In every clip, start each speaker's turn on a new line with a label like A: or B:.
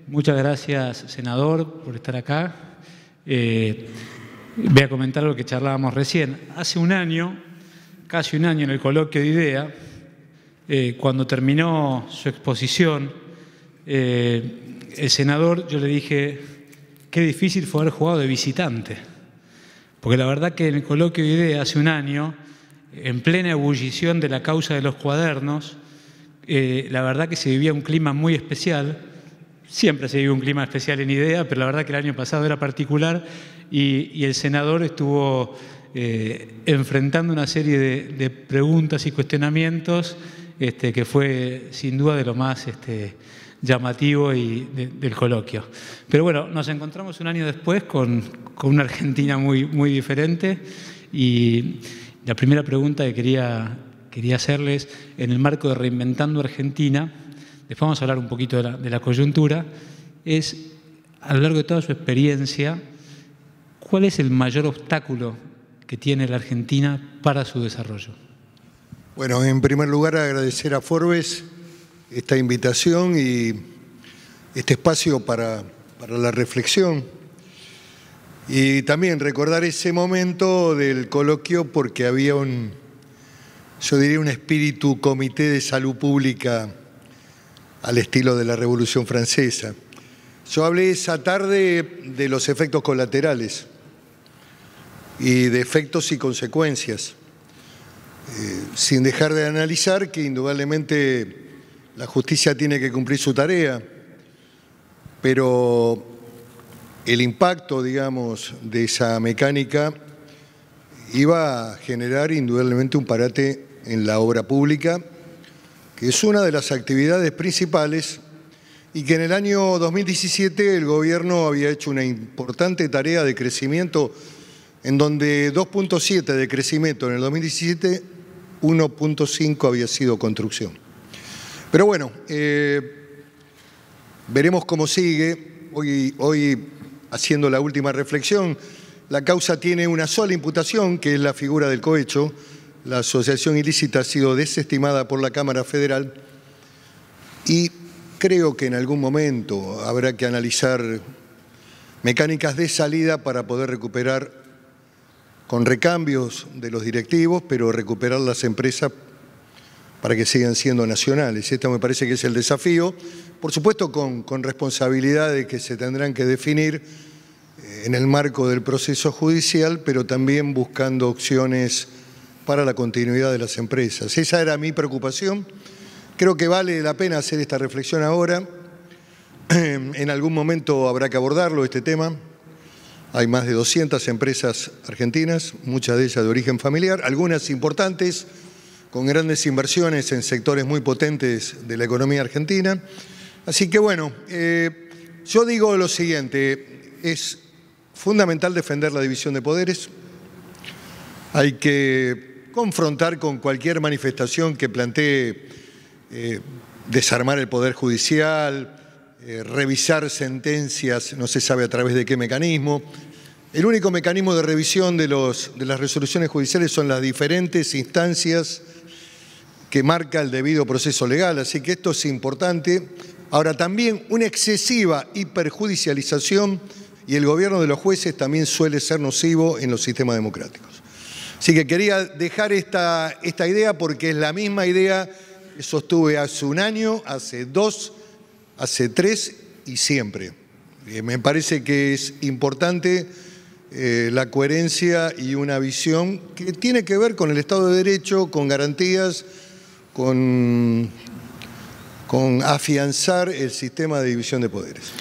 A: Muchas gracias, senador, por estar acá. Voy a comentar lo que charlábamos recién. Hace un año, casi un año, en el coloquio de IDEA, cuando terminó su exposición, el senador, yo le dije, qué difícil fue haber jugado de visitante. Porque la verdad que en el coloquio de IDEA, hace un año, en plena ebullición de la causa de los cuadernos, la verdad que se vivía un clima muy especial. Siempre se vive un clima especial en IDEA, pero la verdad que el año pasado era particular y el senador estuvo enfrentando una serie de preguntas y cuestionamientos que fue sin duda de lo más llamativo del coloquio. Pero bueno, nos encontramos un año después con una Argentina muy diferente y la primera pregunta que quería hacerles, en el marco de Reinventando Argentina, después vamos a hablar un poquito de la coyuntura, es, a lo largo de toda su experiencia, ¿cuál es el mayor obstáculo que tiene la Argentina para su desarrollo?
B: Bueno, en primer lugar agradecer a Forbes esta invitación y este espacio para la reflexión. Y también recordar ese momento del coloquio porque había yo diría un espíritu comité de salud pública al estilo de la Revolución Francesa. Yo hablé esa tarde de los efectos colaterales y de efectos y consecuencias, sin dejar de analizar que indudablemente la justicia tiene que cumplir su tarea, pero el impacto, digamos, de esa mecánica iba a generar indudablemente un parate en la obra pública, que es una de las actividades principales y que en el año 2017 el gobierno había hecho una importante tarea de crecimiento en donde 2.7 de crecimiento en el 2017, 1.5 había sido construcción. Pero bueno, veremos cómo sigue. Hoy, haciendo la última reflexión, la causa tiene una sola imputación, que es la figura del cohecho. La asociación ilícita ha sido desestimada por la Cámara Federal y creo que en algún momento habrá que analizar mecánicas de salida para poder recuperar con recambios de los directivos, pero recuperar las empresas para que sigan siendo nacionales. Este me parece que es el desafío, por supuesto con responsabilidades que se tendrán que definir en el marco del proceso judicial, pero también buscando opciones para la continuidad de las empresas. Esa era mi preocupación. Creo que vale la pena hacer esta reflexión ahora. En algún momento habrá que abordarlo, este tema. Hay más de 200 empresas argentinas, muchas de ellas de origen familiar, algunas importantes, con grandes inversiones en sectores muy potentes de la economía argentina. Así que bueno, yo digo lo siguiente, es fundamental defender la división de poderes. Hay que confrontar con cualquier manifestación que plantee desarmar el Poder Judicial, revisar sentencias, no se sabe a través de qué mecanismo. El único mecanismo de revisión de las resoluciones judiciales son las diferentes instancias que marca el debido proceso legal, así que esto es importante. Ahora, también una excesiva hiperjudicialización y el gobierno de los jueces también suele ser nocivo en los sistemas democráticos. Así que quería dejar esta idea porque es la misma idea que sostuve hace un año, hace 2, hace 3 y siempre. Me parece que es importante la coherencia y una visión que tiene que ver con el Estado de Derecho, con garantías, con afianzar el sistema de división de poderes.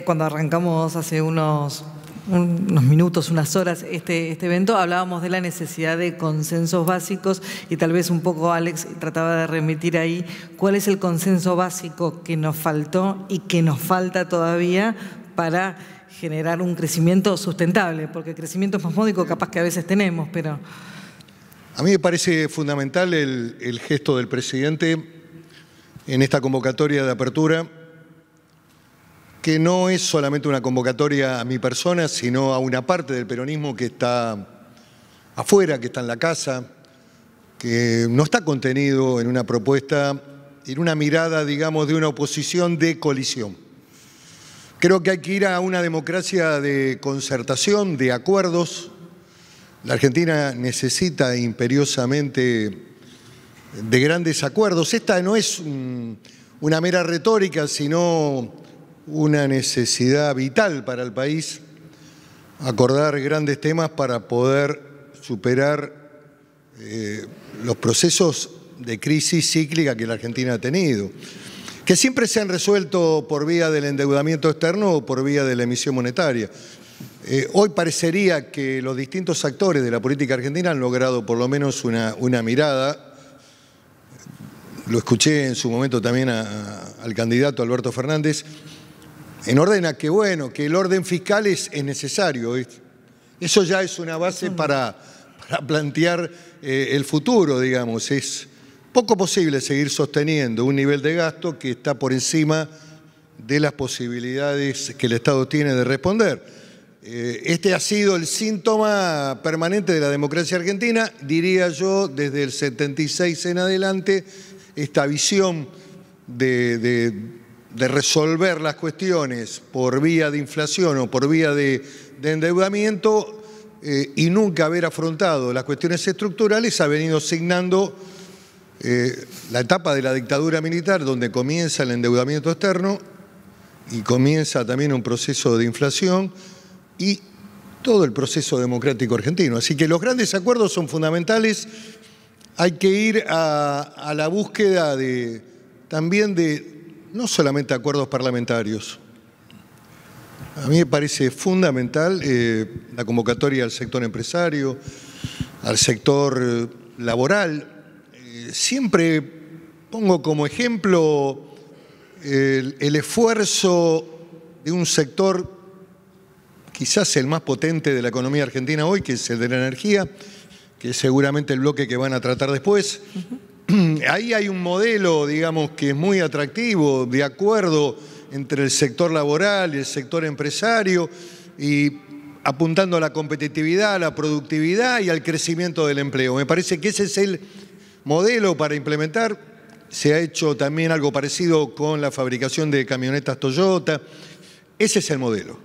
C: Cuando arrancamos hace unos minutos, unas horas, este evento, hablábamos de la necesidad de consensos básicos y tal vez un poco Alex trataba de remitir ahí cuál es el consenso básico que nos faltó y que nos falta todavía para generar un crecimiento sustentable, porque el crecimiento es más módico capaz que a veces tenemos, pero...
B: A mí me parece fundamental el gesto del presidente en esta convocatoria de apertura, que no es solamente una convocatoria a mi persona, sino a una parte del peronismo que está afuera, que está en la casa, que no está contenido en una propuesta una mirada, digamos, de una oposición de colisión. Creo que hay que ir a una democracia de concertación, de acuerdos. La Argentina necesita imperiosamente de grandes acuerdos. Esta no es una mera retórica, sino una necesidad vital para el país, acordar grandes temas para poder superar los procesos de crisis cíclica que la Argentina ha tenido, que siempre se han resuelto por vía del endeudamiento externo o por vía de la emisión monetaria. Hoy parecería que los distintos actores de la política argentina han logrado por lo menos una mirada. Lo escuché en su momento también al candidato Alberto Fernández, en orden a que, bueno, que el orden fiscal es necesario. Eso ya es una base para plantear el futuro, digamos. Es poco posible seguir sosteniendo un nivel de gasto que está por encima de las posibilidades que el Estado tiene de responder. Este ha sido el síntoma permanente de la democracia argentina, diría yo, desde el 76 en adelante, esta visión de resolver las cuestiones por vía de inflación o por vía de endeudamiento y nunca haber afrontado las cuestiones estructurales ha venido signando la etapa de la dictadura militar, donde comienza el endeudamiento externo y comienza también un proceso de inflación y todo el proceso democrático argentino. Así que los grandes acuerdos son fundamentales. Hay que ir a la búsqueda también de no solamente acuerdos parlamentarios. A mí me parece fundamental la convocatoria al sector empresario, al sector laboral. Siempre pongo como ejemplo el esfuerzo de un sector, quizás el más potente de la economía argentina hoy, que es el de la energía, que es seguramente el bloque que van a tratar después. Ahí hay un modelo, digamos, que es muy atractivo, de acuerdo entre el sector laboral y el sector empresario, y apuntando a la competitividad, a la productividad y al crecimiento del empleo. Me parece que ese es el modelo para implementar. Se ha hecho también algo parecido con la fabricación de camionetas Toyota. Ese es el modelo.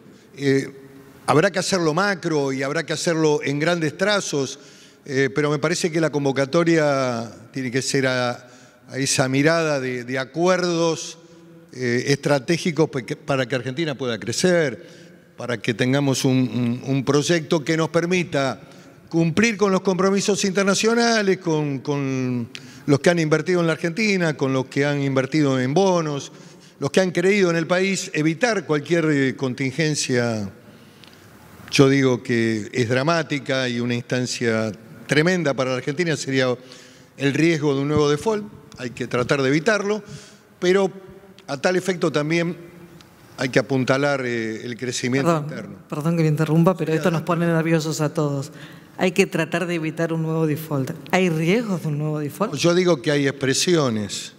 B: Habrá que hacerlo macro y habrá que hacerlo en grandes trazos, pero me parece que la convocatoria tiene que ser a esa mirada de acuerdos estratégicos para que Argentina pueda crecer, para que tengamos un proyecto que nos permita cumplir con los compromisos internacionales, con los que han invertido en la Argentina, con los que han invertido en bonos, los que han creído en el país, evitar cualquier contingencia, yo digo que es dramática y una instancia tremenda para la Argentina sería el riesgo de un nuevo default. Hay que tratar de evitarlo, pero a tal efecto también hay que apuntalar el crecimiento interno.
C: Perdón que me interrumpa, pero esto nos pone nerviosos a todos. Hay que tratar de evitar un nuevo default. ¿Hay riesgos de un nuevo default?
B: Yo digo que hay expresiones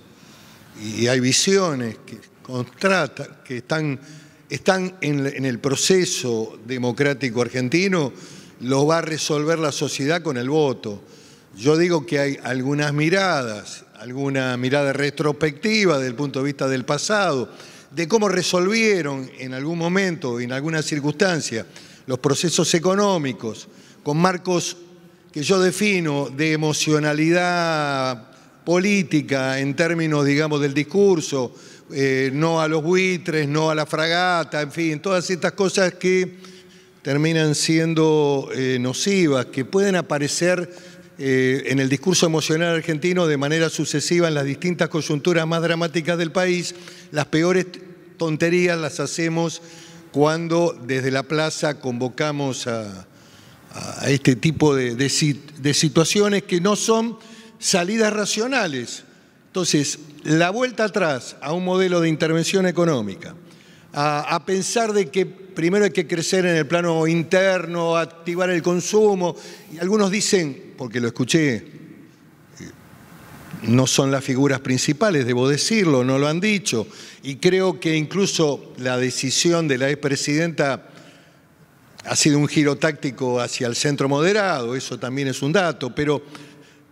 B: y hay visiones que están en el proceso democrático argentino, lo va a resolver la sociedad con el voto. Yo digo que hay alguna mirada retrospectiva desde el punto de vista del pasado, de cómo resolvieron en algún momento, en alguna circunstancia, los procesos económicos, con marcos que yo defino de emocionalidad política en términos, digamos, del discurso, no a los buitres, no a la fragata, en fin, todas estas cosas que terminan siendo nocivas, que pueden aparecer en el discurso emocional argentino de manera sucesiva en las distintas coyunturas más dramáticas del país. Las peores tonterías las hacemos cuando desde la plaza convocamos a este tipo de situaciones que no son salidas racionales. Entonces, la vuelta atrás a un modelo de intervención económica, a pensar de que primero hay que crecer en el plano interno, activar el consumo, y algunos dicen, porque lo escuché, no son las figuras principales, debo decirlo, no lo han dicho, y creo que incluso la decisión de la expresidenta ha sido un giro táctico hacia el centro moderado, eso también es un dato, pero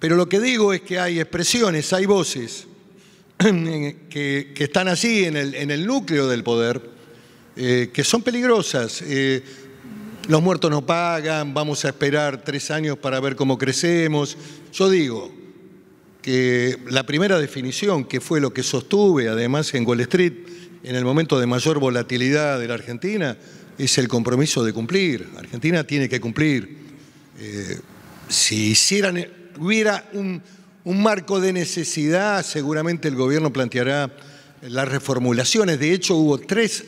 B: lo que digo es que hay expresiones, hay voces que están así en el núcleo del poder, que son peligrosas. Los muertos no pagan, vamos a esperar 3 años para ver cómo crecemos. Yo digo que la primera definición, que fue lo que sostuve además en Wall Street, en el momento de mayor volatilidad de la Argentina, es el compromiso de cumplir. Argentina tiene que cumplir. Si hubiera un marco de necesidad, seguramente el gobierno planteará las reformulaciones. De hecho, hubo tres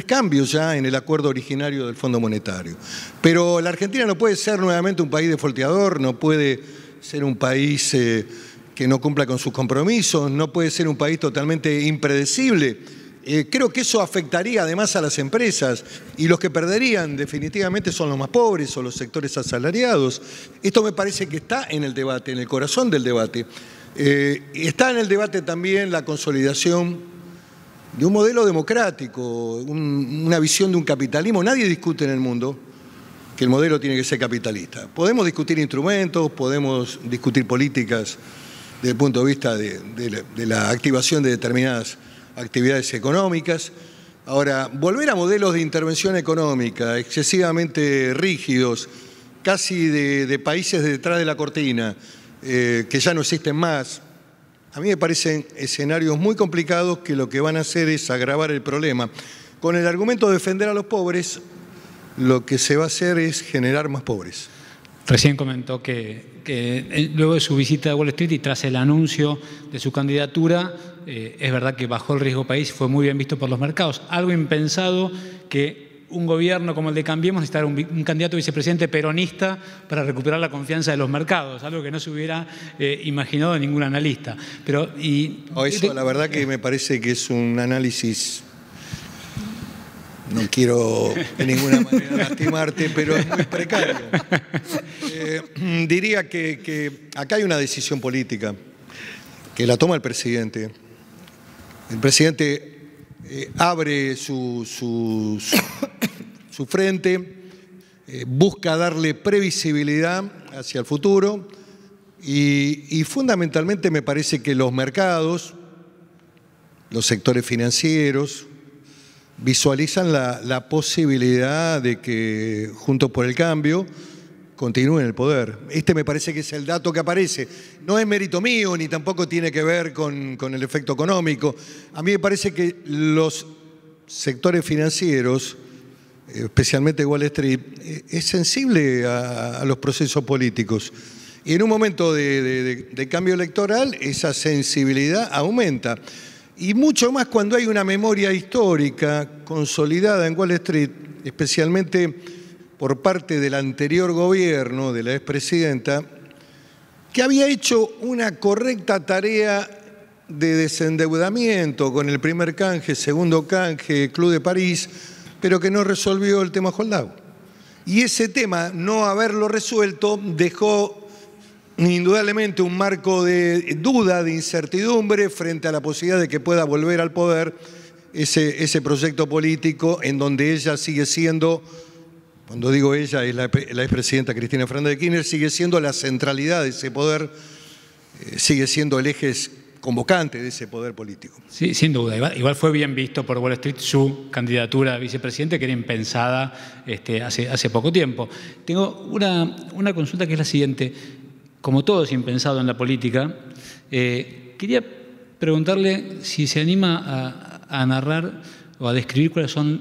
B: cambios ya en el acuerdo originario del Fondo Monetario. Pero la Argentina no puede ser nuevamente un país defolteador, no puede ser un país que no cumpla con sus compromisos, no puede ser un país totalmente impredecible. Creo que eso afectaría además a las empresas, y los que perderían definitivamente son los más pobres o los sectores asalariados. Esto me parece que está en el debate, en el corazón del debate. Está en el debate también la consolidación de un modelo democrático, una visión de un capitalismo. Nadie discute en el mundo que el modelo tiene que ser capitalista. Podemos discutir instrumentos, podemos discutir políticas desde el punto de vista de la activación de determinadas actividades económicas. Ahora, volver a modelos de intervención económica excesivamente rígidos, casi de países detrás de la cortina, que ya no existen más, a mí me parecen escenarios muy complicados que lo que van a hacer es agravar el problema. Con el argumento de defender a los pobres, lo que se va a hacer es generar más pobres.
A: Recién comentó que luego de su visita a Wall Street y tras el anuncio de su candidatura, es verdad que bajó el riesgo país, fue muy bien visto por los mercados. Algo impensado que un gobierno como el de Cambiemos necesitara un candidato vicepresidente peronista para recuperar la confianza de los mercados, algo que no se hubiera imaginado ningún analista.
B: Eso la verdad que me parece que es un análisis, no quiero de ninguna manera lastimarte, pero es muy precario. Diría que acá hay una decisión política que la toma el presidente. El presidente abre su frente, busca darle previsibilidad hacia el futuro y fundamentalmente me parece que los mercados, los sectores financieros, visualizan la posibilidad de que Juntos por el Cambio continúe en el poder. Este me parece que es el dato que aparece. No es mérito mío, ni tampoco tiene que ver con el efecto económico. A mí me parece que los sectores financieros, especialmente Wall Street, es sensible a los procesos políticos. Y en un momento de cambio electoral, esa sensibilidad aumenta. Y mucho más cuando hay una memoria histórica consolidada en Wall Street, especialmente por parte del anterior gobierno, de la expresidenta, que había hecho una correcta tarea de desendeudamiento con el primer canje, segundo canje, Club de París, pero que no resolvió el tema Holdau. Y ese tema, no haberlo resuelto, dejó indudablemente un marco de duda, de incertidumbre frente a la posibilidad de que pueda volver al poder ese proyecto político en donde ella sigue siendo, cuando digo ella, es la expresidenta Cristina Fernández de Kirchner, sigue siendo la centralidad de ese poder, sigue siendo el eje convocante de ese poder político.
A: Sí, sin duda. Igual fue bien visto por Wall Street su candidatura a vicepresidente, que era impensada hace poco tiempo. Tengo una consulta que es la siguiente. Como todo es impensado en la política, quería preguntarle si se anima a narrar o a describir cuáles son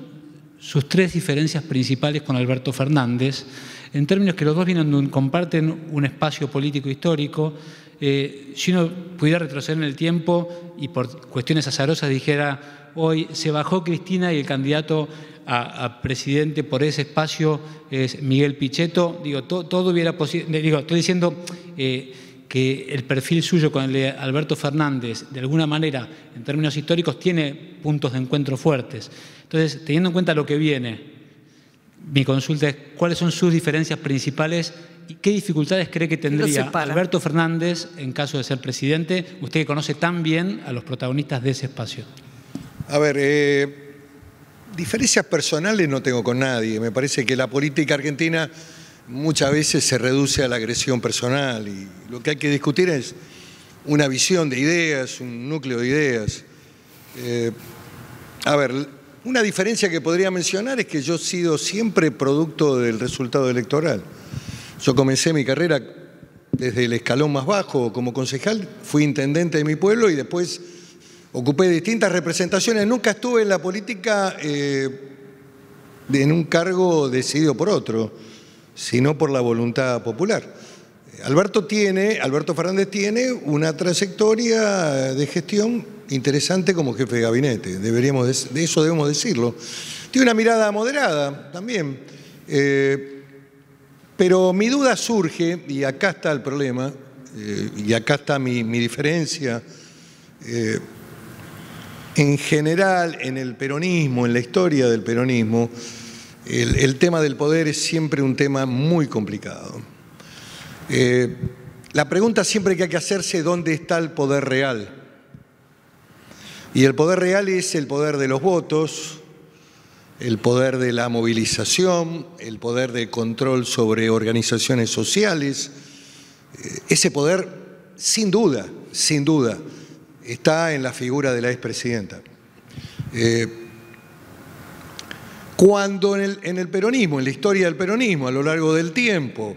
A: sus 3 diferencias principales con Alberto Fernández, en términos que los dos comparten un espacio político histórico. Si uno pudiera retroceder en el tiempo y por cuestiones azarosas dijera, hoy se bajó Cristina y el candidato a presidente por ese espacio es Miguel Pichetto, todo hubiera posible. Estoy diciendo que el perfil suyo con el de Alberto Fernández, de alguna manera, en términos históricos, tiene puntos de encuentro fuertes. Entonces, teniendo en cuenta lo que viene, mi consulta es, ¿cuáles son sus diferencias principales y qué dificultades cree que tendría Alberto Fernández en caso de ser presidente? Usted que conoce tan bien a los protagonistas de ese espacio.
B: A ver, diferencias personales no tengo con nadie. Me parece que la política argentina muchas veces se reduce a la agresión personal y lo que hay que discutir es una visión de ideas, un núcleo de ideas. A ver, una diferencia que podría mencionar es que yo he sido siempre producto del resultado electoral. Yo comencé mi carrera desde el escalón más bajo como concejal, fui intendente de mi pueblo y después ocupé distintas representaciones. Nunca estuve en la política en un cargo decidido por otro, sino por la voluntad popular. Alberto Fernández tiene una trayectoria de gestión interesante como jefe de gabinete, de eso debemos decirlo. Tiene una mirada moderada también, pero mi duda surge, y acá está el problema, y acá está mi diferencia. En general, en el peronismo, en la historia del peronismo, el tema del poder es siempre un tema muy complicado. La pregunta siempre que hay que hacerse es ¿dónde está el poder real? Y el poder real es el poder de los votos, el poder de la movilización, el poder de control sobre organizaciones sociales. Ese poder, sin duda, está en la figura de la expresidenta. Cuando en el peronismo, en la historia del peronismo, a lo largo del tiempo,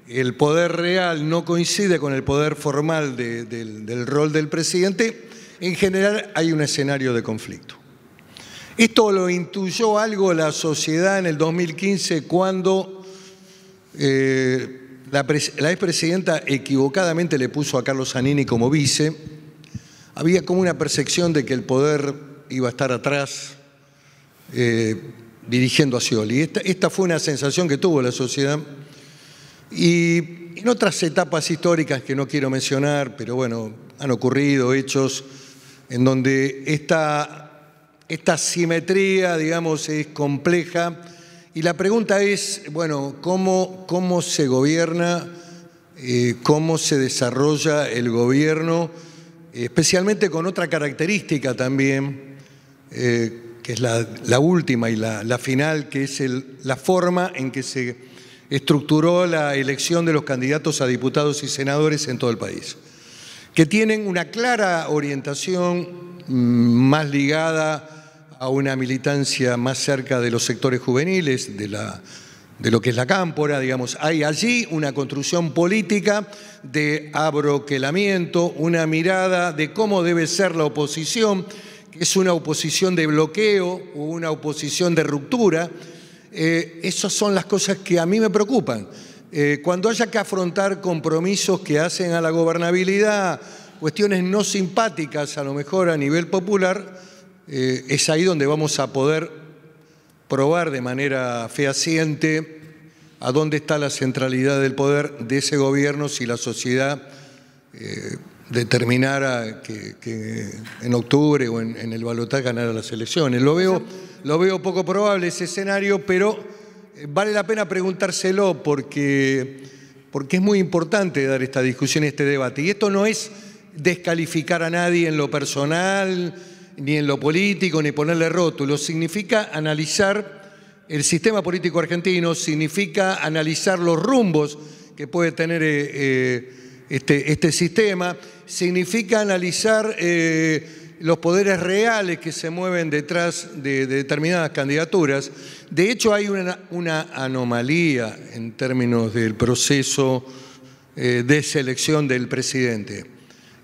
B: el poder real no coincide con el poder formal del rol del presidente, en general hay un escenario de conflicto. Esto lo intuyó algo la sociedad en el 2015 cuando la expresidenta equivocadamente le puso a Carlos Zanini como vice. Había como una percepción de que el poder iba a estar atrás dirigiendo a Scioli. Esta fue una sensación que tuvo la sociedad. Y en otras etapas históricas que no quiero mencionar, pero bueno, han ocurrido hechos en donde esta simetría, digamos, es compleja. Y la pregunta es, bueno, ¿cómo se gobierna, cómo se desarrolla el gobierno, especialmente con otra característica también, que es la última y la final, que es la forma en que se estructuró la elección de los candidatos a diputados y senadores en todo el país, que tienen una clara orientación más ligada a una militancia más cerca de los sectores juveniles, de lo que es la cámpora, digamos. Hay allí una construcción política de abroquelamiento, una mirada de cómo debe ser la oposición, que es una oposición de bloqueo o una oposición de ruptura. Esas son las cosas que a mí me preocupan. Cuando haya que afrontar compromisos que hacen a la gobernabilidad, cuestiones no simpáticas a lo mejor a nivel popular, es ahí donde vamos a poder probar de manera fehaciente a dónde está la centralidad del poder de ese gobierno si la sociedad determinara que en octubre o en el balotaje ganara las elecciones. Lo veo poco probable ese escenario, pero vale la pena preguntárselo porque es muy importante dar esta discusión y este debate. Y esto no es descalificar a nadie en lo personal, ni en lo político, ni ponerle rótulos. Significa analizar el sistema político argentino, significa analizar los rumbos que puede tener este sistema, significa analizar los poderes reales que se mueven detrás de determinadas candidaturas. De hecho, hay una anomalía en términos del proceso de selección del presidente.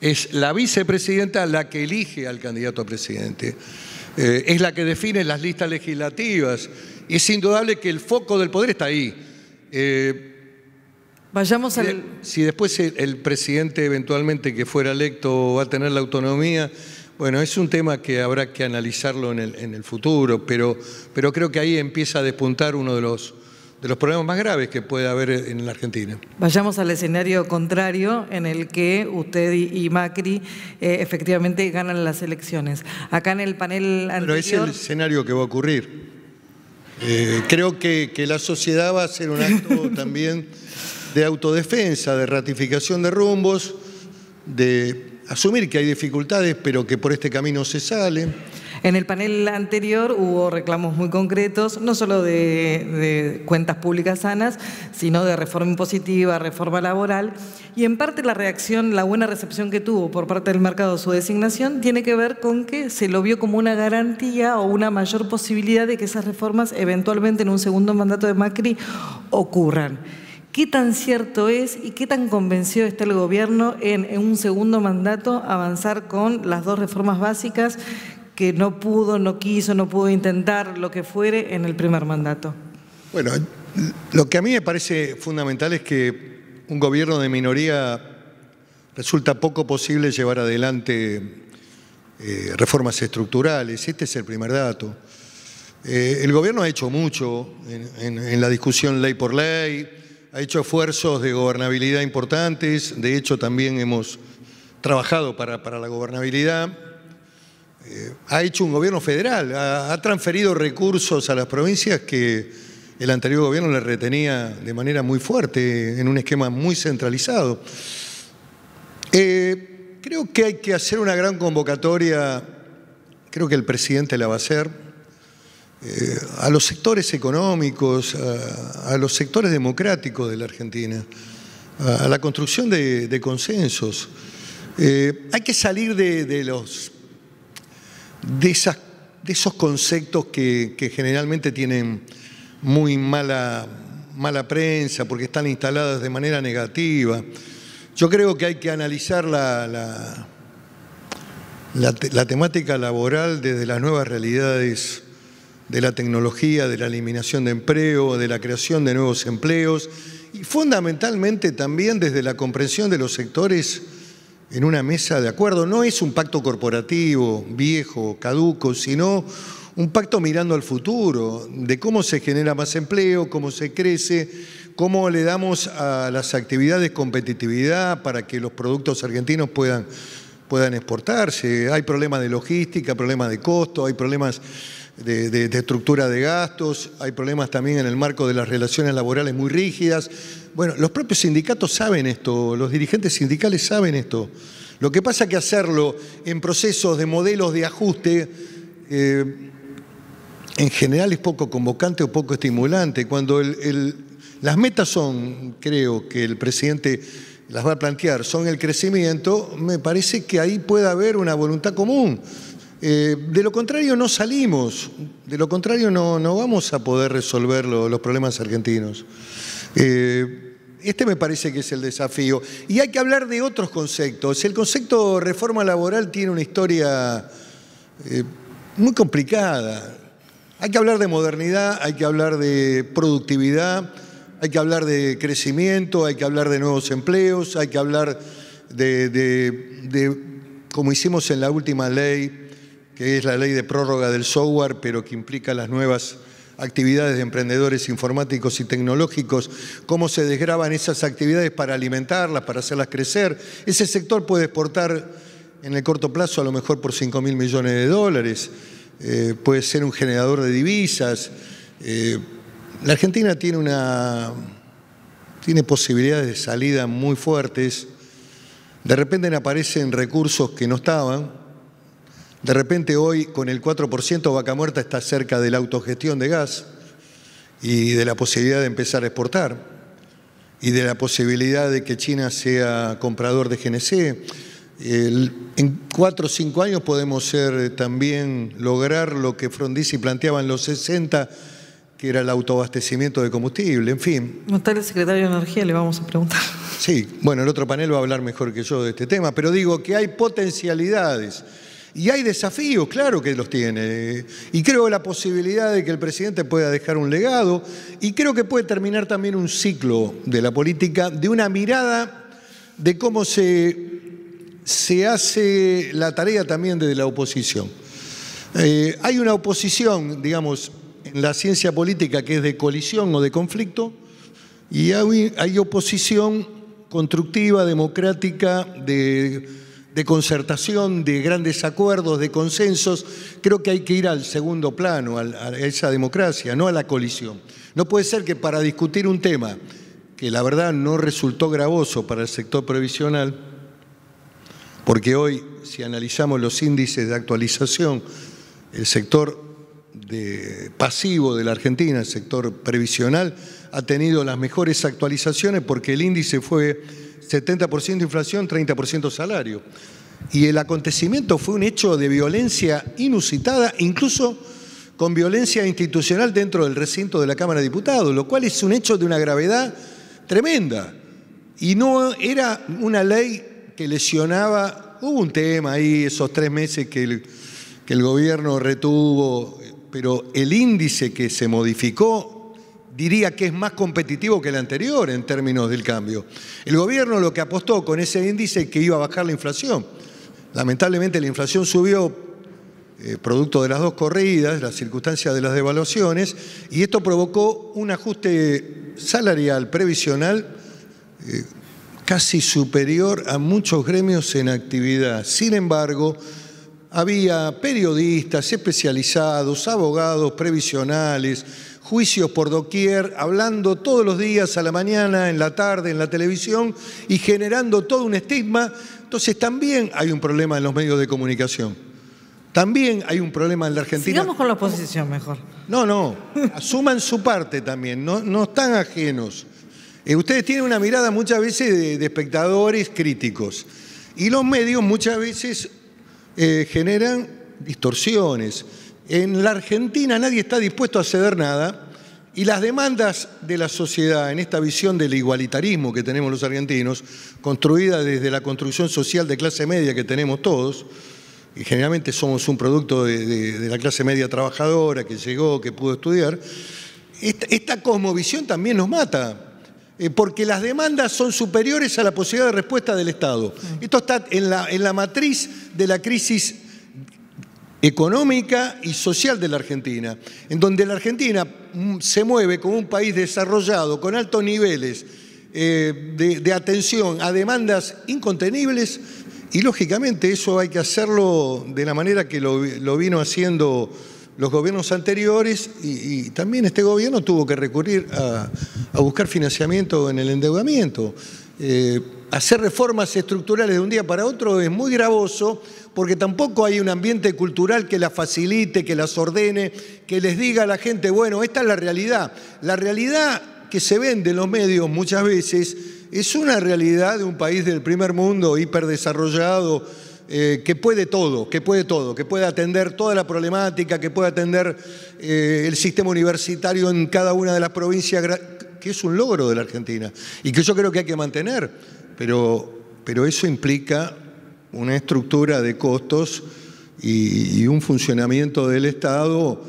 B: Es la vicepresidenta la que elige al candidato a presidente. Es la que define las listas legislativas. Es indudable que el foco del poder está ahí.
C: Vayamos al...
B: Si después el presidente eventualmente que fuera electo va a tener la autonomía, bueno, es un tema que habrá que analizarlo en el futuro, pero creo que ahí empieza a despuntar uno de los problemas más graves que puede haber en la Argentina.
C: Vayamos al escenario contrario en el que usted y Macri efectivamente ganan las elecciones. Acá en el panel anterior...
B: Pero es el escenario que va a ocurrir. Creo que la sociedad va a hacer un acto también de autodefensa, de ratificación de rumbos, de asumir que hay dificultades, pero que por este camino se sale.
C: En el panel anterior hubo reclamos muy concretos, no solo de cuentas públicas sanas, sino de reforma impositiva, reforma laboral, y en parte la reacción, la buena recepción que tuvo por parte del mercado su designación tiene que ver con que se lo vio como una garantía o una mayor posibilidad de que esas reformas eventualmente en un segundo mandato de Macri ocurran. ¿Qué tan cierto es y qué tan convencido está el gobierno en un segundo mandato avanzar con las dos reformas básicas que no pudo, no quiso, no pudo intentar, lo que fuere, en el primer mandato?
B: Bueno, lo que a mí me parece fundamental es que un gobierno de minoría resulta poco posible llevar adelante reformas estructurales. Este es el primer dato. El gobierno ha hecho mucho en la discusión ley por ley, ha hecho esfuerzos de gobernabilidad importantes, de hecho también hemos trabajado para la gobernabilidad. Ha hecho un gobierno federal, ha transferido recursos a las provincias que el anterior gobierno le retenía de manera muy fuerte, en un esquema muy centralizado. Creo que hay que hacer una gran convocatoria, creo que el presidente la va a hacer, a los sectores económicos, a los sectores democráticos de la Argentina, a la construcción de consensos. Hay que salir de esos conceptos que generalmente tienen muy mala prensa porque están instaladas de manera negativa. Yo creo que hay que analizar la temática laboral desde las nuevas realidades de la tecnología, de la eliminación de empleo, de la creación de nuevos empleos y fundamentalmente también desde la comprensión de los sectores en una mesa de acuerdo. No es un pacto corporativo, viejo, caduco, sino un pacto mirando al futuro, de cómo se genera más empleo, cómo se crece, cómo le damos a las actividades competitividad para que los productos argentinos puedan exportarse. Hay problemas de logística, problemas de costo, hay problemas de estructura de gastos, hay problemas también en el marco de las relaciones laborales muy rígidas. Bueno, los propios sindicatos saben esto, los dirigentes sindicales saben esto. Lo que pasa es que hacerlo en procesos de modelos de ajuste en general es poco convocante o poco estimulante. Cuando las metas son, creo que el presidente las va a plantear, son el crecimiento, me parece que ahí puede haber una voluntad común. De lo contrario no salimos, de lo contrario no vamos a poder resolver los problemas argentinos. Este me parece que es el desafío. Y hay que hablar de otros conceptos. El concepto reforma laboral tiene una historia muy complicada. Hay que hablar de modernidad, hay que hablar de productividad, hay que hablar de crecimiento, hay que hablar de nuevos empleos, hay que hablar de como hicimos en la última ley, que es la ley de prórroga del software, pero que implica las nuevas actividades de emprendedores informáticos y tecnológicos, cómo se desgravan esas actividades para alimentarlas, para hacerlas crecer. Ese sector puede exportar en el corto plazo a lo mejor por 5.000 millones de dólares, puede ser un generador de divisas. La Argentina tiene posibilidades de salida muy fuertes. De repente aparecen recursos que no estaban. De repente hoy con el 4% Vaca Muerta está cerca de la autogestión de gas y de la posibilidad de empezar a exportar y de la posibilidad de que China sea comprador de GNC. En 4 o 5 años podemos también lograr lo que Frondizi planteaba en los 60, que era el autoabastecimiento de combustible, en fin.
C: No está el secretario de Energía, le vamos a preguntar.
B: Sí, bueno, el otro panel va a hablar mejor que yo de este tema, pero digo que hay potencialidades. Y hay desafíos, claro que los tiene. Y creo la posibilidad de que el presidente pueda dejar un legado y creo que puede terminar también un ciclo de la política, de una mirada de cómo se hace la tarea también desde la oposición. Hay una oposición, digamos, en la ciencia política que es de colisión o de conflicto y hay oposición constructiva, democrática, de concertación, de grandes acuerdos, de consensos. Creo que hay que ir al segundo plano, a esa democracia, no a la colisión. No puede ser que para discutir un tema que la verdad no resultó gravoso para el sector previsional, porque hoy, si analizamos los índices de actualización, el sector pasivo de la Argentina, el sector previsional, ha tenido las mejores actualizaciones porque el índice fue 70% inflación, 30% salario. Y el acontecimiento fue un hecho de violencia inusitada, incluso con violencia institucional dentro del recinto de la Cámara de Diputados, lo cual es un hecho de una gravedad tremenda. Y no era una ley que lesionaba, hubo un tema ahí esos 3 meses que el gobierno retuvo, pero el índice que se modificó diría que es más competitivo que el anterior en términos del cambio. El gobierno lo que apostó con ese índice es que iba a bajar la inflación. Lamentablemente la inflación subió producto de las 2 corridas, las circunstancias de las devaluaciones, y esto provocó un ajuste salarial previsional casi superior a muchos gremios en actividad. Sin embargo, había periodistas especializados, abogados previsionales, juicios por doquier, hablando todos los días a la mañana, en la tarde, en la televisión y generando todo un estigma. Entonces también hay un problema en los medios de comunicación. También hay un problema en la Argentina.
C: Sigamos con la oposición mejor.
B: No, asuman su parte también, no están ajenos. Ustedes tienen una mirada muchas veces de espectadores críticos y los medios muchas veces generan distorsiones. En la Argentina nadie está dispuesto a ceder nada y las demandas de la sociedad en esta visión del igualitarismo que tenemos los argentinos, construida desde la construcción social de clase media que tenemos todos, y generalmente somos un producto de la clase media trabajadora que llegó, que pudo estudiar, esta cosmovisión también nos mata. Porque las demandas son superiores a la posibilidad de respuesta del Estado. Esto está en la matriz de la crisis económica y social de la Argentina, en donde la Argentina se mueve como un país desarrollado, con altos niveles de atención a demandas incontenibles, y lógicamente eso hay que hacerlo de la manera que lo vino haciendo los gobiernos anteriores, y también este gobierno tuvo que recurrir a buscar financiamiento en el endeudamiento. Hacer reformas estructurales de un día para otro es muy gravoso porque tampoco hay un ambiente cultural que las facilite, que las ordene, que les diga a la gente, bueno, esta es la realidad. La realidad que se vende en los medios muchas veces es una realidad de un país del primer mundo hiperdesarrollado, que puede todo, que puede atender toda la problemática, que puede atender el sistema universitario en cada una de las provincias, que es un logro de la Argentina y que yo creo que hay que mantener, pero eso implica una estructura de costos y un funcionamiento del Estado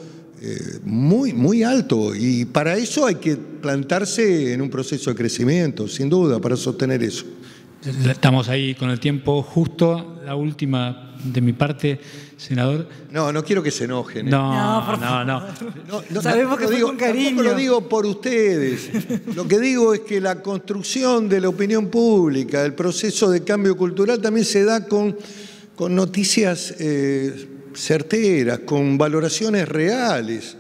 B: muy alto, y para eso hay que plantarse en un proceso de crecimiento, sin duda, para sostener eso.
A: Estamos ahí con el tiempo justo. La última de mi parte, senador.
B: No quiero que se enojen.
A: No.
C: Sabemos que fue con cariño.
B: Tampoco lo digo por ustedes. Lo que digo es que la construcción de la opinión pública, el proceso de cambio cultural también se da con noticias certeras, con valoraciones reales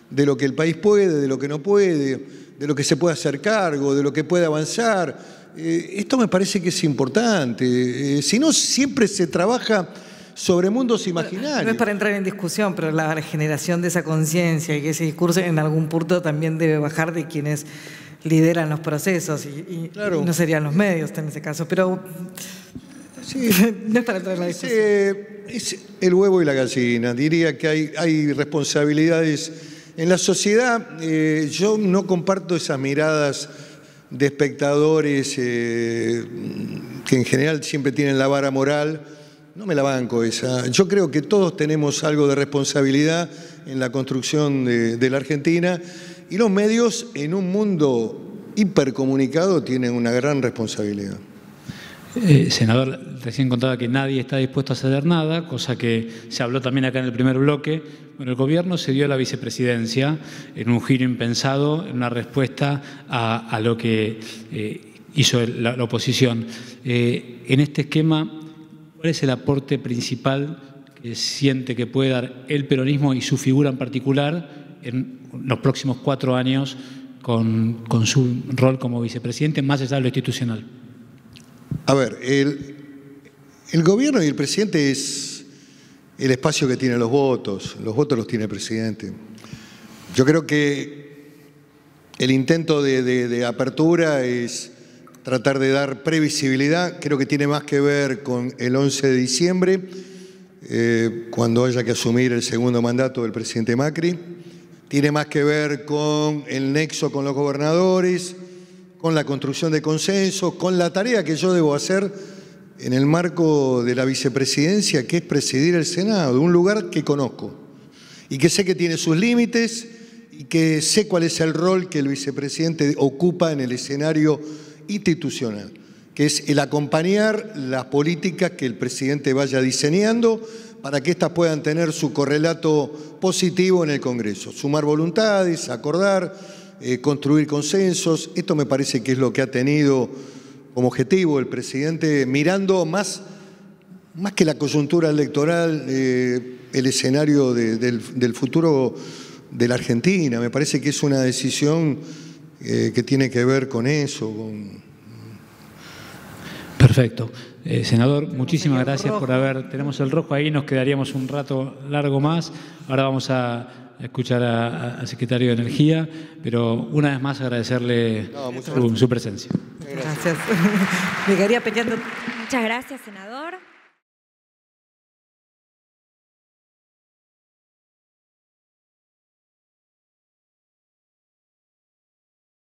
B: de lo que el país puede, de lo que no puede, de lo que se puede hacer cargo, de lo que puede avanzar. Esto me parece que es importante. Si no, siempre se trabaja sobre mundos imaginarios.
C: No es para entrar en discusión, pero la generación de esa conciencia y que ese discurso en algún punto también debe bajar de quienes lideran los procesos y
B: claro.
C: No serían los medios en ese caso, pero
B: sí,
C: no es para entrar en la discusión.
B: Es el huevo y la gallina. Diría que hay responsabilidades en la sociedad. Yo no comparto esas miradas de espectadores que en general siempre tienen la vara moral. No me la banco esa. Yo creo que todos tenemos algo de responsabilidad en la construcción de la Argentina, y los medios en un mundo hipercomunicado tienen una gran responsabilidad.
A: Senador, recién contaba que nadie está dispuesto a ceder nada, cosa que se habló también acá en el primer bloque. Bueno, el gobierno cedió a la vicepresidencia en un giro impensado, en una respuesta a lo que hizo la oposición. En este esquema, ¿cuál es el aporte principal que siente que puede dar el peronismo y su figura en particular en los próximos 4 años con su rol como vicepresidente, más allá de lo institucional?
B: A ver, el gobierno y el presidente es el espacio que tienen los votos los tiene el presidente. Yo creo que el intento de apertura es tratar de dar previsibilidad, creo que tiene más que ver con el 11 de diciembre, cuando haya que asumir el segundo mandato del presidente Macri, tiene más que ver con el nexo con los gobernadores, con la construcción de consensos, con la tarea que yo debo hacer en el marco de la vicepresidencia, que es presidir el Senado, de un lugar que conozco y que sé que tiene sus límites y que sé cuál es el rol que el vicepresidente ocupa en el escenario institucional, que es el acompañar las políticas que el presidente vaya diseñando para que éstas puedan tener su correlato positivo en el Congreso. Sumar voluntades, acordar, construir consensos. Esto me parece que es lo que ha tenido como objetivo el presidente, mirando más que la coyuntura electoral, el escenario del futuro de la Argentina. Me parece que es una decisión que tiene que ver con eso.
A: Perfecto. Senador, muchísimas gracias por tenemos el rojo ahí, nos quedaríamos un rato largo más. Ahora vamos a escuchar al secretario de Energía, pero una vez más agradecerle su presencia.
C: Gracias. Me quedaría peleando.
D: Muchas gracias, senador.